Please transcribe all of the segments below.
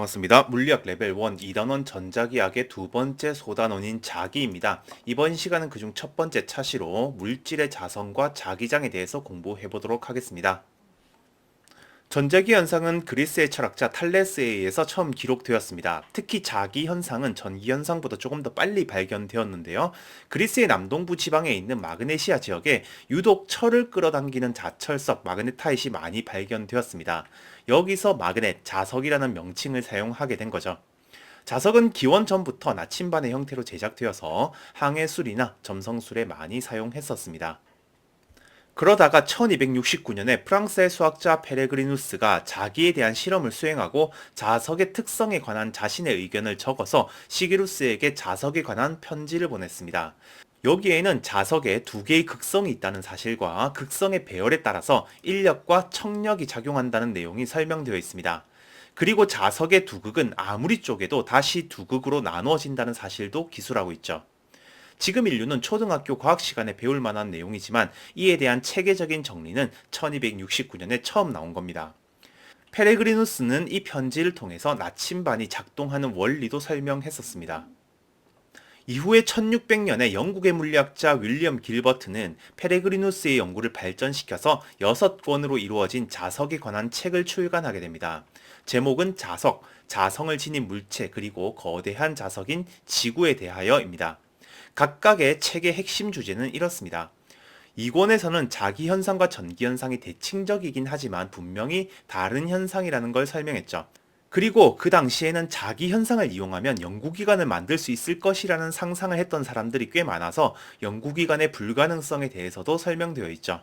반갑습니다. 물리학 레벨 1 2단원 전자기학의 두 번째 소단원인 자기입니다. 이번 시간은 그중 첫 번째 차시로 물질의 자성과 자기장에 대해서 공부해 보도록 하겠습니다. 전자기 현상은 그리스의 철학자 탈레스에 의해서 처음 기록되었습니다. 특히 자기 현상은 전기 현상보다 조금 더 빨리 발견되었는데요. 그리스의 남동부 지방에 있는 마그네시아 지역에 유독 철을 끌어당기는 자철석 마그네타잇이 많이 발견되었습니다. 여기서 마그넷, 자석이라는 명칭을 사용하게 된 거죠. 자석은 기원 전부터 나침반의 형태로 제작되어서 항해술이나 점성술에 많이 사용했었습니다. 그러다가 1269년에 프랑스의 수학자 페레그리누스가 자기에 대한 실험을 수행하고 자석의 특성에 관한 자신의 의견을 적어서 시기루스에게 자석에 관한 편지를 보냈습니다. 여기에는 자석에 두 개의 극성이 있다는 사실과 극성의 배열에 따라서 인력과 청력이 작용한다는 내용이 설명되어 있습니다. 그리고 자석의 두 극은 아무리 쪼개도 다시 두 극으로 나누어진다는 사실도 기술하고 있죠. 지금 인류는 초등학교 과학 시간에 배울 만한 내용이지만 이에 대한 체계적인 정리는 1269년에 처음 나온 겁니다. 페레그리누스는 이 편지를 통해서 나침반이 작동하는 원리도 설명했었습니다. 이후에 1600년에 영국의 물리학자 윌리엄 길버트는 페레그리누스의 연구를 발전시켜서 6권으로 이루어진 자석에 관한 책을 출간하게 됩니다. 제목은 자석, 자성을 지닌 물체 그리고 거대한 자석인 지구에 대하여입니다. 각각의 책의 핵심 주제는 이렇습니다. 이권에서는 자기 현상과 전기 현상이 대칭적이긴 하지만 분명히 다른 현상이라는 걸 설명했죠. 그리고 그 당시에는 자기 현상을 이용하면 연구기관을 만들 수 있을 것이라는 상상을 했던 사람들이 꽤 많아서 연구기관의 불가능성에 대해서도 설명되어 있죠.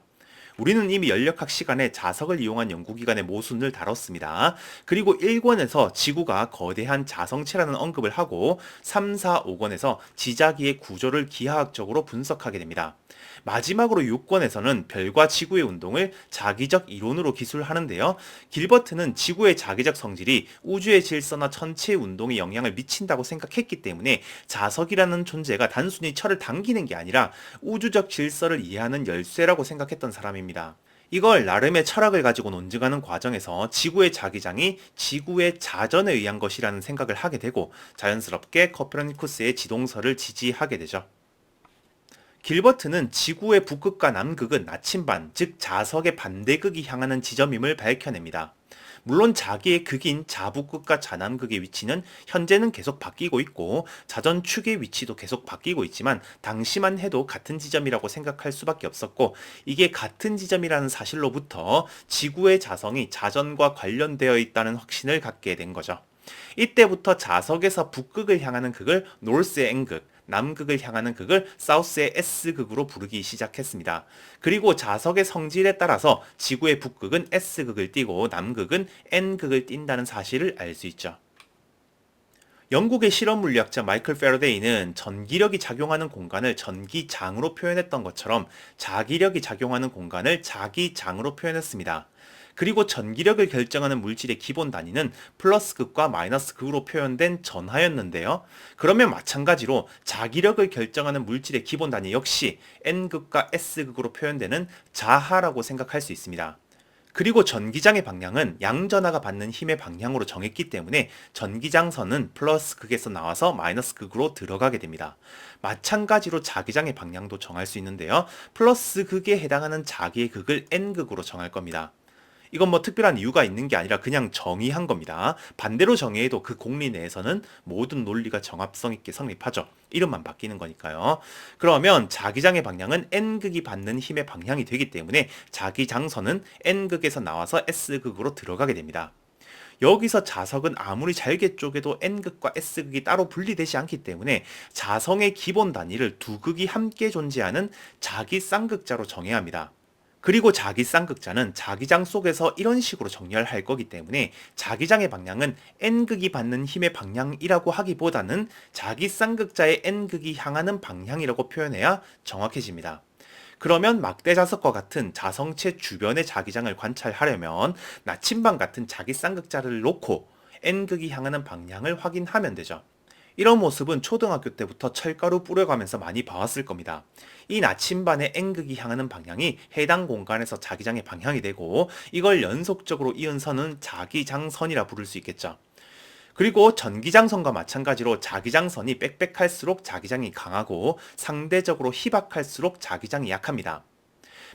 우리는 이미 연력학 시간에 자석을 이용한 연구기관의 모순을 다뤘습니다. 그리고 1권에서 지구가 거대한 자성체라는 언급을 하고 3, 4, 5권에서 지자기의 구조를 기하학적으로 분석하게 됩니다. 마지막으로 6권에서는 별과 지구의 운동을 자기적 이론으로 기술하는데요. 길버트는 지구의 자기적 성질이 우주의 질서나 천체의 운동에 영향을 미친다고 생각했기 때문에 자석이라는 존재가 단순히 철을 당기는 게 아니라 우주적 질서를 이해하는 열쇠라고 생각했던 사람입니다. 이걸 나름의 철학을 가지고 논증하는 과정에서 지구의 자기장이 지구의 자전에 의한 것이라는 생각을 하게 되고 자연스럽게 코페르니쿠스의 지동설을 지지하게 되죠. 길버트는 지구의 북극과 남극은 나침반, 즉 자석의 반대극이 향하는 지점임을 밝혀냅니다. 물론 자기의 극인 자북극과 자남극의 위치는 현재는 계속 바뀌고 있고 자전축의 위치도 계속 바뀌고 있지만 당시만 해도 같은 지점이라고 생각할 수밖에 없었고 이게 같은 지점이라는 사실로부터 지구의 자성이 자전과 관련되어 있다는 확신을 갖게 된 거죠. 이때부터 자석에서 북극을 향하는 극을 노스의 N극, 남극을 향하는 극을 사우스의 S극으로 부르기 시작했습니다. 그리고 자석의 성질에 따라서 지구의 북극은 S극을 띠고 남극은 N극을 띈다는 사실을 알 수 있죠. 영국의 실험 물리학자 마이클 패러데이는 전기력이 작용하는 공간을 전기장으로 표현했던 것처럼 자기력이 작용하는 공간을 자기장으로 표현했습니다. 그리고 전기력을 결정하는 물질의 기본 단위는 플러스 극과 마이너스 극으로 표현된 전하였는데요. 그러면 마찬가지로 자기력을 결정하는 물질의 기본 단위 역시 N극과 S극으로 표현되는 자하라고 생각할 수 있습니다. 그리고 전기장의 방향은 양전하가 받는 힘의 방향으로 정했기 때문에 전기장선은 플러스 극에서 나와서 마이너스 극으로 들어가게 됩니다. 마찬가지로 자기장의 방향도 정할 수 있는데요. 플러스 극에 해당하는 자기의 극을 N극으로 정할 겁니다. 이건 뭐 특별한 이유가 있는 게 아니라 그냥 정의한 겁니다. 반대로 정의해도 그 공리 내에서는 모든 논리가 정합성 있게 성립하죠. 이름만 바뀌는 거니까요. 그러면 자기장의 방향은 N극이 받는 힘의 방향이 되기 때문에 자기장선은 N극에서 나와서 S극으로 들어가게 됩니다. 여기서 자석은 아무리 잘게 쪼개도 N극과 S극이 따로 분리되지 않기 때문에 자성의 기본 단위를 두 극이 함께 존재하는 자기 쌍극자로 정해야 합니다. 그리고 자기 쌍극자는 자기장 속에서 이런 식으로 정렬할 거기 때문에 자기장의 방향은 N극이 받는 힘의 방향이라고 하기보다는 자기 쌍극자의 N극이 향하는 방향이라고 표현해야 정확해집니다. 그러면 막대 자석과 같은 자성체 주변의 자기장을 관찰하려면 나침반 같은 자기 쌍극자를 놓고 N극이 향하는 방향을 확인하면 되죠. 이런 모습은 초등학교 때부터 철가루 뿌려가면서 많이 봐왔을 겁니다. 이 나침반의 N극이 향하는 방향이 해당 공간에서 자기장의 방향이 되고 이걸 연속적으로 이은 선은 자기장선이라 부를 수 있겠죠. 그리고 전기장선과 마찬가지로 자기장선이 빽빽할수록 자기장이 강하고 상대적으로 희박할수록 자기장이 약합니다.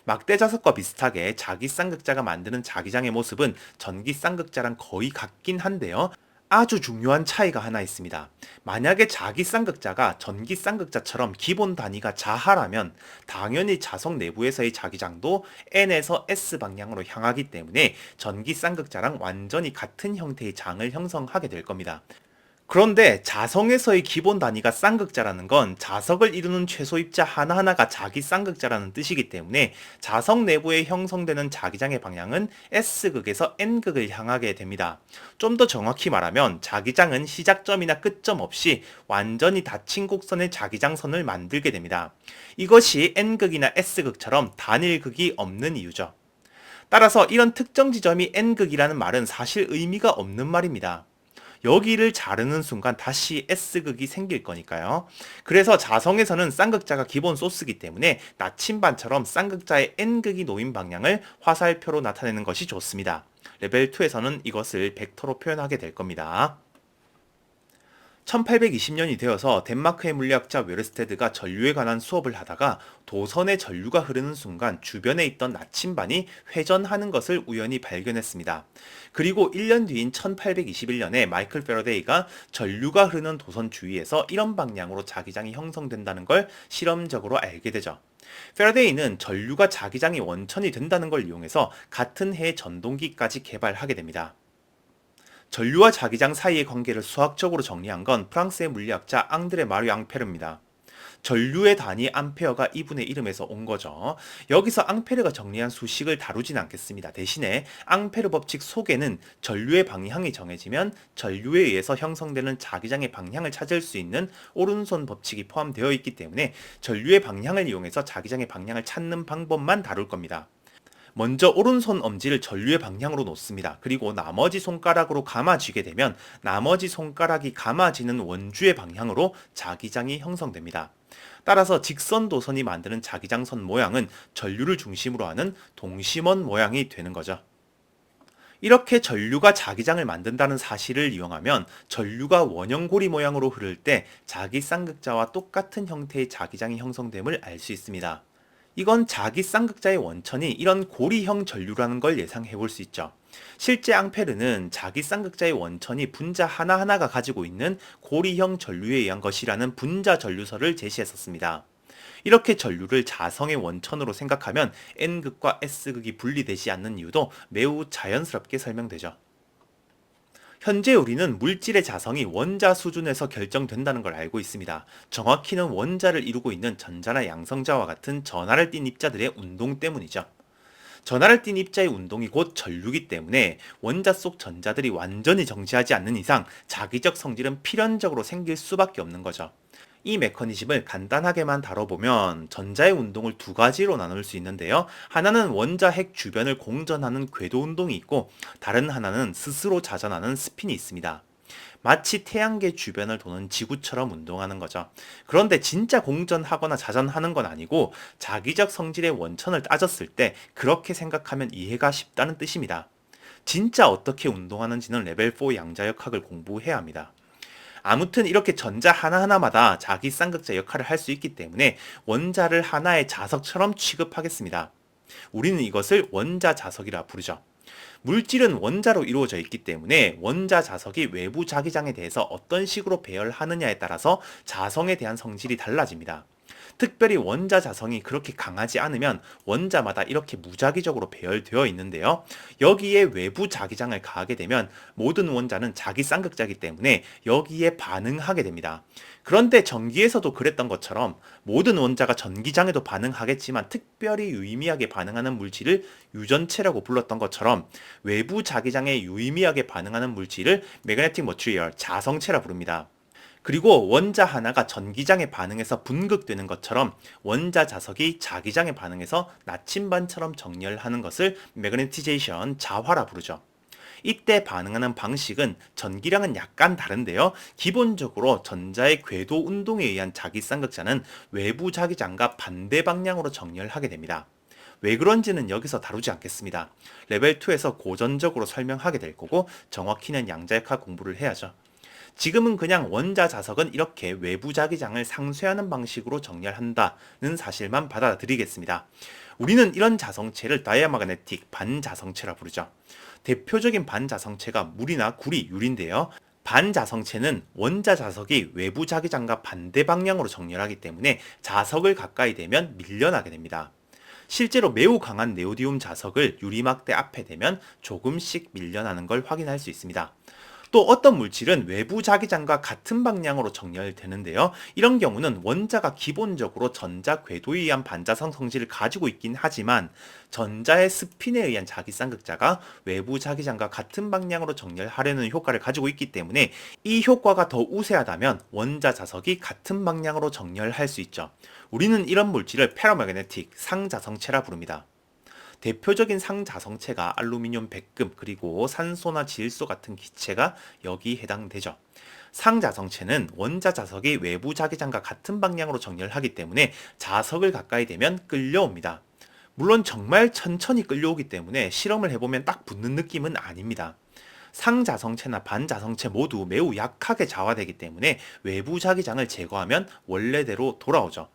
막대 자석과 비슷하게 자기 쌍극자가 만드는 자기장의 모습은 전기 쌍극자랑 거의 같긴 한데요. 아주 중요한 차이가 하나 있습니다. 만약에 자기 쌍극자가 전기 쌍극자처럼 기본 단위가 자하라면 당연히 자석 내부에서의 자기장도 N에서 S 방향으로 향하기 때문에 전기 쌍극자랑 완전히 같은 형태의 장을 형성하게 될 겁니다. 그런데 자성에서의 기본 단위가 쌍극자라는 건 자석을 이루는 최소 입자 하나하나가 자기 쌍극자라는 뜻이기 때문에 자석 내부에 형성되는 자기장의 방향은 S극에서 N극을 향하게 됩니다. 좀 더 정확히 말하면 자기장은 시작점이나 끝점 없이 완전히 닫힌 곡선의 자기장선을 만들게 됩니다. 이것이 N극이나 S극처럼 단일극이 없는 이유죠. 따라서 이런 특정 지점이 N극이라는 말은 사실 의미가 없는 말입니다. 여기를 자르는 순간 다시 S극이 생길 거니까요. 그래서 자성에서는 쌍극자가 기본 소스이기 때문에 나침반처럼 쌍극자의 N극이 놓인 방향을 화살표로 나타내는 것이 좋습니다. 레벨 2에서는 이것을 벡터로 표현하게 될 겁니다. 1820년이 되어서 덴마크의 물리학자 웨르스테드가 전류에 관한 수업을 하다가 도선에 전류가 흐르는 순간 주변에 있던 나침반이 회전하는 것을 우연히 발견했습니다. 그리고 1년 뒤인 1821년에 마이클 패러데이가 전류가 흐르는 도선 주위에서 이런 방향으로 자기장이 형성된다는 걸 실험적으로 알게 되죠. 패러데이는 전류가 자기장이 원천이 된다는 걸 이용해서 같은 해에 전동기까지 개발하게 됩니다. 전류와 자기장 사이의 관계를 수학적으로 정리한 건 프랑스의 물리학자 앙드레 마리 앙페르입니다. 전류의 단위 암페어가 이분의 이름에서 온 거죠. 여기서 앙페르가 정리한 수식을 다루진 않겠습니다. 대신에 앙페르 법칙 속에는 전류의 방향이 정해지면 전류에 의해서 형성되는 자기장의 방향을 찾을 수 있는 오른손 법칙이 포함되어 있기 때문에 전류의 방향을 이용해서 자기장의 방향을 찾는 방법만 다룰 겁니다. 먼저 오른손 엄지를 전류의 방향으로 놓습니다. 그리고 나머지 손가락으로 감아쥐게 되면 나머지 손가락이 감아지는 원주의 방향으로 자기장이 형성됩니다. 따라서 직선 도선이 만드는 자기장선 모양은 전류를 중심으로 하는 동심원 모양이 되는 거죠. 이렇게 전류가 자기장을 만든다는 사실을 이용하면 전류가 원형고리 모양으로 흐를 때 자기 쌍극자와 똑같은 형태의 자기장이 형성됨을 알 수 있습니다. 이건 자기 쌍극자의 원천이 이런 고리형 전류라는 걸 예상해 볼 수 있죠. 실제 앙페르는 자기 쌍극자의 원천이 분자 하나하나가 가지고 있는 고리형 전류에 의한 것이라는 분자 전류설을 제시했었습니다. 이렇게 전류를 자성의 원천으로 생각하면 N극과 S극이 분리되지 않는 이유도 매우 자연스럽게 설명되죠. 현재 우리는 물질의 자성이 원자 수준에서 결정된다는 걸 알고 있습니다. 정확히는 원자를 이루고 있는 전자나 양성자와 같은 전하를 띤 입자들의 운동 때문이죠. 전하를 띤 입자의 운동이 곧 전류이기 때문에 원자 속 전자들이 완전히 정지하지 않는 이상 자기적 성질은 필연적으로 생길 수밖에 없는 거죠. 이 메커니즘을 간단하게만 다뤄보면 전자의 운동을 두 가지로 나눌 수 있는데요. 하나는 원자 핵 주변을 공전하는 궤도 운동이 있고 다른 하나는 스스로 자전하는 스핀이 있습니다. 마치 태양계 주변을 도는 지구처럼 운동하는 거죠. 그런데 진짜 공전하거나 자전하는 건 아니고 자기적 성질의 원천을 따졌을 때 그렇게 생각하면 이해가 쉽다는 뜻입니다. 진짜 어떻게 운동하는지는 레벨 4 양자역학을 공부해야 합니다. 아무튼 이렇게 전자 하나하나마다 자기 쌍극자 역할을 할 수 있기 때문에 원자를 하나의 자석처럼 취급하겠습니다. 우리는 이것을 원자 자석이라 부르죠. 물질은 원자로 이루어져 있기 때문에 원자 자석이 외부 자기장에 대해서 어떤 식으로 배열하느냐에 따라서 자성에 대한 성질이 달라집니다. 특별히 원자 자성이 그렇게 강하지 않으면 원자마다 이렇게 무자기적으로 배열되어 있는데요. 여기에 외부 자기장을 가하게 되면 모든 원자는 자기 쌍극자이기 때문에 여기에 반응하게 됩니다. 그런데 전기에서도 그랬던 것처럼 모든 원자가 전기장에도 반응하겠지만 특별히 유의미하게 반응하는 물질을 유전체라고 불렀던 것처럼 외부 자기장에 유의미하게 반응하는 물질을 매그네틱 머티리얼, 자성체라 부릅니다. 그리고 원자 하나가 전기장에 반응해서 분극되는 것처럼 원자 자석이 자기장에 반응해서 나침반처럼 정렬하는 것을 매그네티제이션, 자화라 부르죠. 이때 반응하는 방식은 전기량은 약간 다른데요. 기본적으로 전자의 궤도 운동에 의한 자기 쌍극자는 외부 자기장과 반대 방향으로 정렬하게 됩니다. 왜 그런지는 여기서 다루지 않겠습니다. 레벨 2에서 고전적으로 설명하게 될 거고 정확히는 양자역학 공부를 해야죠. 지금은 그냥 원자 자석은 이렇게 외부 자기장을 상쇄하는 방식으로 정렬한다는 사실만 받아들이겠습니다. 우리는 이런 자성체를 다이아마그네틱 반자성체라 부르죠. 대표적인 반자성체가 물이나 구리, 유리인데요. 반자성체는 원자 자석이 외부 자기장과 반대 방향으로 정렬하기 때문에 자석을 가까이 대면 밀려나게 됩니다. 실제로 매우 강한 네오디움 자석을 유리막대 앞에 대면 조금씩 밀려나는 걸 확인할 수 있습니다. 또 어떤 물질은 외부 자기장과 같은 방향으로 정렬되는데요. 이런 경우는 원자가 기본적으로 전자 궤도에 의한 반자성 성질을 가지고 있긴 하지만 전자의 스핀에 의한 자기 쌍극자가 외부 자기장과 같은 방향으로 정렬하려는 효과를 가지고 있기 때문에 이 효과가 더 우세하다면 원자 자석이 같은 방향으로 정렬할 수 있죠. 우리는 이런 물질을 페로매그네틱 상자성체라 부릅니다. 대표적인 상자성체가 알루미늄, 백금, 그리고 산소나 질소 같은 기체가 여기 해당되죠. 상자성체는 원자 자석이 외부 자기장과 같은 방향으로 정렬하기 때문에 자석을 가까이 대면 끌려옵니다. 물론 정말 천천히 끌려오기 때문에 실험을 해보면 딱 붙는 느낌은 아닙니다. 상자성체나 반자성체 모두 매우 약하게 자화되기 때문에 외부 자기장을 제거하면 원래대로 돌아오죠.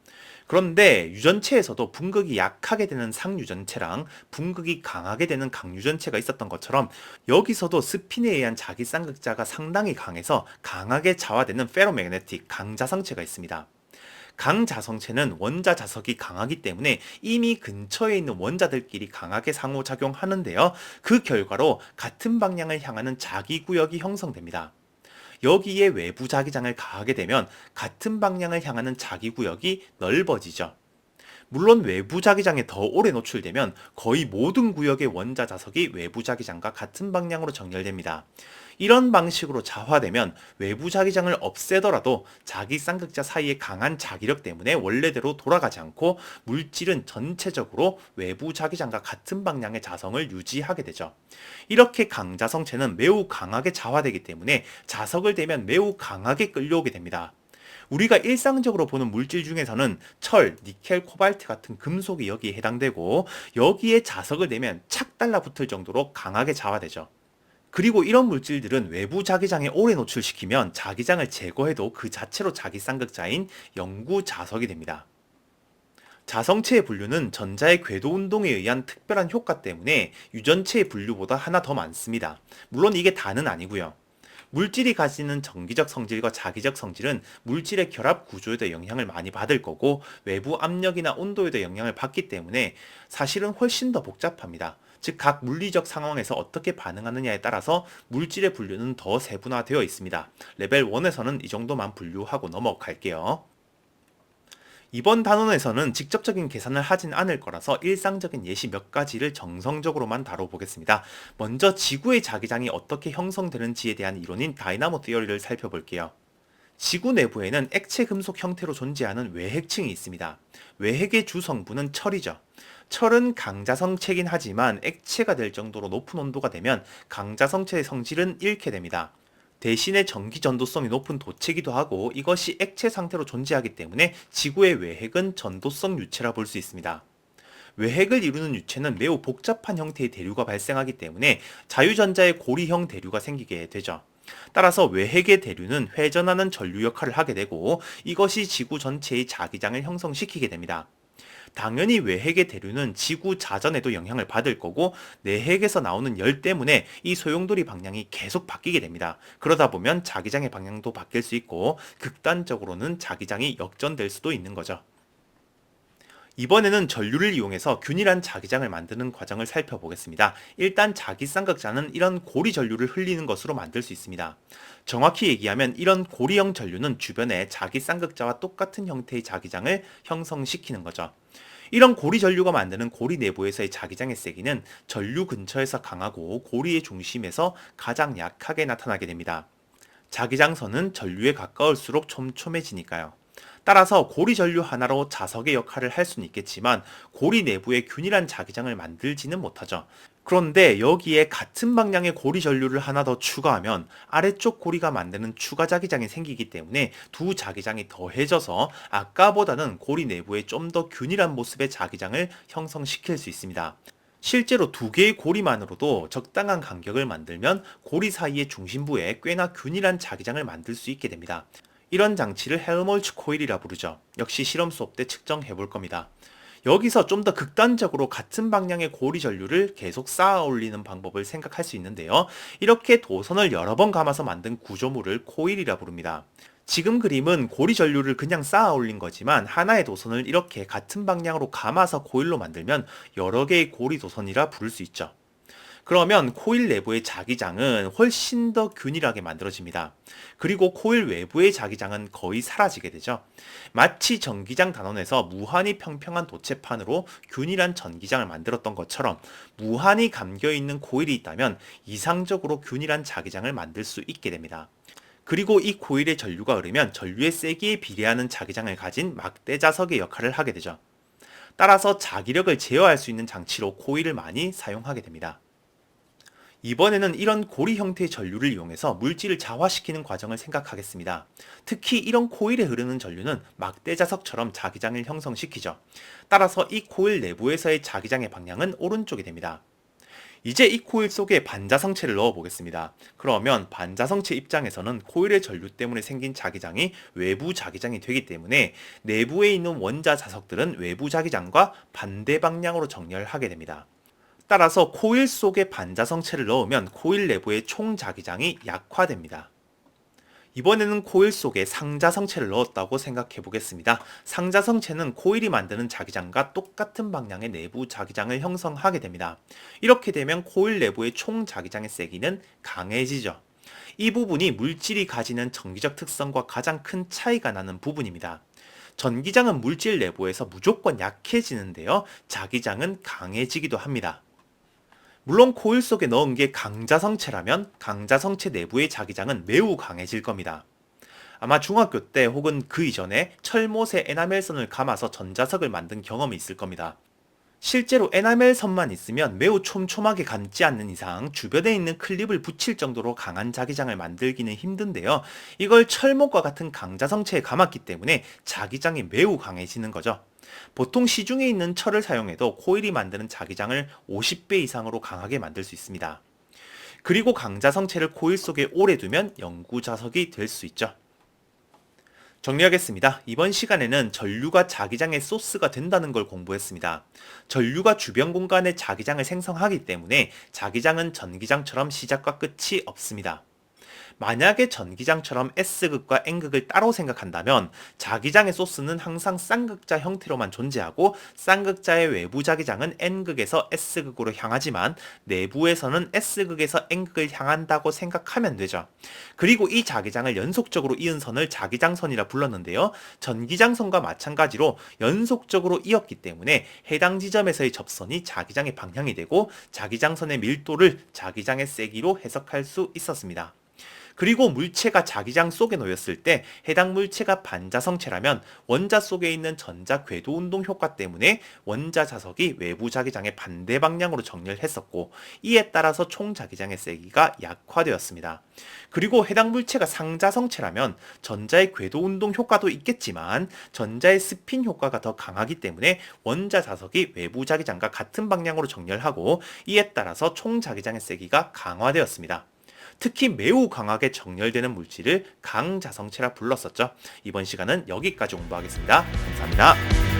그런데 유전체에서도 분극이 약하게 되는 상유전체랑 분극이 강하게 되는 강유전체가 있었던 것처럼 여기서도 스핀에 의한 자기 쌍극자가 상당히 강해서 강하게 자화되는 페로매그네틱 강자성체가 있습니다. 강자성체는 원자 자석이 강하기 때문에 이미 근처에 있는 원자들끼리 강하게 상호작용하는데요. 그 결과로 같은 방향을 향하는 자기구역이 형성됩니다. 여기에 외부 자기장을 가하게 되면 같은 방향을 향하는 자기구역이 넓어지죠. 물론 외부 자기장에 더 오래 노출되면 거의 모든 구역의 원자 자석이 외부 자기장과 같은 방향으로 정렬됩니다. 이런 방식으로 자화되면 외부 자기장을 없애더라도 자기 쌍극자 사이의 강한 자기력 때문에 원래대로 돌아가지 않고 물질은 전체적으로 외부 자기장과 같은 방향의 자성을 유지하게 되죠. 이렇게 강자성체는 매우 강하게 자화되기 때문에 자석을 대면 매우 강하게 끌려오게 됩니다. 우리가 일상적으로 보는 물질 중에서는 철, 니켈, 코발트 같은 금속이 여기에 해당되고 여기에 자석을 내면 착 달라붙을 정도로 강하게 자화되죠. 그리고 이런 물질들은 외부 자기장에 오래 노출시키면 자기장을 제거해도 그 자체로 자기 쌍극자인 영구 자석이 됩니다. 자성체의 분류는 전자의 궤도 운동에 의한 특별한 효과 때문에 유전체의 분류보다 하나 더 많습니다. 물론 이게 다는 아니고요. 물질이 가지는 정기적 성질과 자기적 성질은 물질의 결합 구조에도 영향을 많이 받을 거고 외부 압력이나 온도에도 영향을 받기 때문에 사실은 훨씬 더 복잡합니다. 즉 각 물리적 상황에서 어떻게 반응하느냐에 따라서 물질의 분류는 더 세분화되어 있습니다. 레벨 1에서는 이 정도만 분류하고 넘어갈게요. 이번 단원에서는 직접적인 계산을 하진 않을 거라서 일상적인 예시 몇 가지를 정성적으로만 다뤄보겠습니다. 먼저 지구의 자기장이 어떻게 형성되는지에 대한 이론인 다이나모 티어리를 살펴볼게요. 지구 내부에는 액체 금속 형태로 존재하는 외핵층이 있습니다. 외핵의 주 성분은 철이죠. 철은 강자성체긴 하지만 액체가 될 정도로 높은 온도가 되면 강자성체의 성질은 잃게 됩니다. 대신에 전기 전도성이 높은 도체이기도 하고 이것이 액체 상태로 존재하기 때문에 지구의 외핵은 전도성 유체라 볼 수 있습니다. 외핵을 이루는 유체는 매우 복잡한 형태의 대류가 발생하기 때문에 자유전자의 고리형 대류가 생기게 되죠. 따라서 외핵의 대류는 회전하는 전류 역할을 하게 되고 이것이 지구 전체의 자기장을 형성시키게 됩니다. 당연히 외핵의 대류는 지구 자전에도 영향을 받을 거고 내핵에서 나오는 열 때문에 이 소용돌이 방향이 계속 바뀌게 됩니다. 그러다 보면 자기장의 방향도 바뀔 수 있고 극단적으로는 자기장이 역전될 수도 있는 거죠. 이번에는 전류를 이용해서 균일한 자기장을 만드는 과정을 살펴보겠습니다. 일단 자기 쌍극자는 이런 고리 전류를 흘리는 것으로 만들 수 있습니다. 정확히 얘기하면 이런 고리형 전류는 주변에 자기 쌍극자와 똑같은 형태의 자기장을 형성시키는 거죠. 이런 고리 전류가 만드는 고리 내부에서의 자기장의 세기는 전류 근처에서 강하고 고리의 중심에서 가장 약하게 나타나게 됩니다. 자기장선은 전류에 가까울수록 촘촘해지니까요. 따라서 고리 전류 하나로 자석의 역할을 할 수는 있겠지만 고리 내부에 균일한 자기장을 만들지는 못하죠. 그런데 여기에 같은 방향의 고리 전류를 하나 더 추가하면 아래쪽 고리가 만드는 추가 자기장이 생기기 때문에 두 자기장이 더해져서 아까보다는 고리 내부에 좀 더 균일한 모습의 자기장을 형성시킬 수 있습니다. 실제로 두 개의 고리만으로도 적당한 간격을 만들면 고리 사이의 중심부에 꽤나 균일한 자기장을 만들 수 있게 됩니다. 이런 장치를 헬몰츠 코일이라 부르죠. 역시 실험 수업 때 측정해 볼 겁니다. 여기서 좀 더 극단적으로 같은 방향의 고리 전류를 계속 쌓아 올리는 방법을 생각할 수 있는데요. 이렇게 도선을 여러 번 감아서 만든 구조물을 코일이라 부릅니다. 지금 그림은 고리 전류를 그냥 쌓아 올린 거지만 하나의 도선을 이렇게 같은 방향으로 감아서 코일로 만들면 여러 개의 고리 도선이라 부를 수 있죠. 그러면 코일 내부의 자기장은 훨씬 더 균일하게 만들어집니다. 그리고 코일 외부의 자기장은 거의 사라지게 되죠. 마치 전기장 단원에서 무한히 평평한 도체판으로 균일한 전기장을 만들었던 것처럼 무한히 감겨있는 코일이 있다면 이상적으로 균일한 자기장을 만들 수 있게 됩니다. 그리고 이 코일의 전류가 흐르면 전류의 세기에 비례하는 자기장을 가진 막대 자석의 역할을 하게 되죠. 따라서 자기력을 제어할 수 있는 장치로 코일을 많이 사용하게 됩니다. 이번에는 이런 고리 형태의 전류를 이용해서 물질을 자화시키는 과정을 생각하겠습니다. 특히 이런 코일에 흐르는 전류는 막대 자석처럼 자기장을 형성시키죠. 따라서 이 코일 내부에서의 자기장의 방향은 오른쪽이 됩니다. 이제 이 코일 속에 반자성체를 넣어 보겠습니다. 그러면 반자성체 입장에서는 코일의 전류 때문에 생긴 자기장이 외부 자기장이 되기 때문에 내부에 있는 원자 자석들은 외부 자기장과 반대 방향으로 정렬하게 됩니다. 따라서 코일 속에 반자성체를 넣으면 코일 내부의 총 자기장이 약화됩니다. 이번에는 코일 속에 상자성체를 넣었다고 생각해 보겠습니다. 상자성체는 코일이 만드는 자기장과 똑같은 방향의 내부 자기장을 형성하게 됩니다. 이렇게 되면 코일 내부의 총 자기장의 세기는 강해지죠. 이 부분이 물질이 가지는 전기적 특성과 가장 큰 차이가 나는 부분입니다. 전기장은 물질 내부에서 무조건 약해지는데요. 자기장은 강해지기도 합니다. 물론 코일 속에 넣은 게 강자성체라면 강자성체 내부의 자기장은 매우 강해질 겁니다. 아마 중학교 때 혹은 그 이전에 철못에 에나멜선을 감아서 전자석을 만든 경험이 있을 겁니다. 실제로 에나멜선만 있으면 매우 촘촘하게 감지 않는 이상 주변에 있는 클립을 붙일 정도로 강한 자기장을 만들기는 힘든데요. 이걸 철목과 같은 강자성체에 감았기 때문에 자기장이 매우 강해지는 거죠. 보통 시중에 있는 철을 사용해도 코일이 만드는 자기장을 50배 이상으로 강하게 만들 수 있습니다. 그리고 강자성체를 코일 속에 오래 두면 영구자석이 될 수 있죠. 정리하겠습니다. 이번 시간에는 전류가 자기장의 소스가 된다는 걸 공부했습니다. 전류가 주변 공간에 자기장을 생성하기 때문에 자기장은 전기장처럼 시작과 끝이 없습니다. 만약에 전기장처럼 S극과 N극을 따로 생각한다면 자기장의 소스는 항상 쌍극자 형태로만 존재하고 쌍극자의 외부 자기장은 N극에서 S극으로 향하지만 내부에서는 S극에서 N극을 향한다고 생각하면 되죠. 그리고 이 자기장을 연속적으로 이은 선을 자기장선이라 불렀는데요. 전기장선과 마찬가지로 연속적으로 이었기 때문에 해당 지점에서의 접선이 자기장의 방향이 되고 자기장선의 밀도를 자기장의 세기로 해석할 수 있었습니다. 그리고 물체가 자기장 속에 놓였을 때 해당 물체가 반자성체라면 원자 속에 있는 전자 궤도 운동 효과 때문에 원자 자석이 외부 자기장의 반대 방향으로 정렬했었고 이에 따라서 총 자기장의 세기가 약화되었습니다. 그리고 해당 물체가 상자성체라면 전자의 궤도 운동 효과도 있겠지만 전자의 스핀 효과가 더 강하기 때문에 원자 자석이 외부 자기장과 같은 방향으로 정렬하고 이에 따라서 총 자기장의 세기가 강화되었습니다. 특히 매우 강하게 정렬되는 물질을 강자성체라 불렀었죠. 이번 시간은 여기까지 공부하겠습니다. 감사합니다.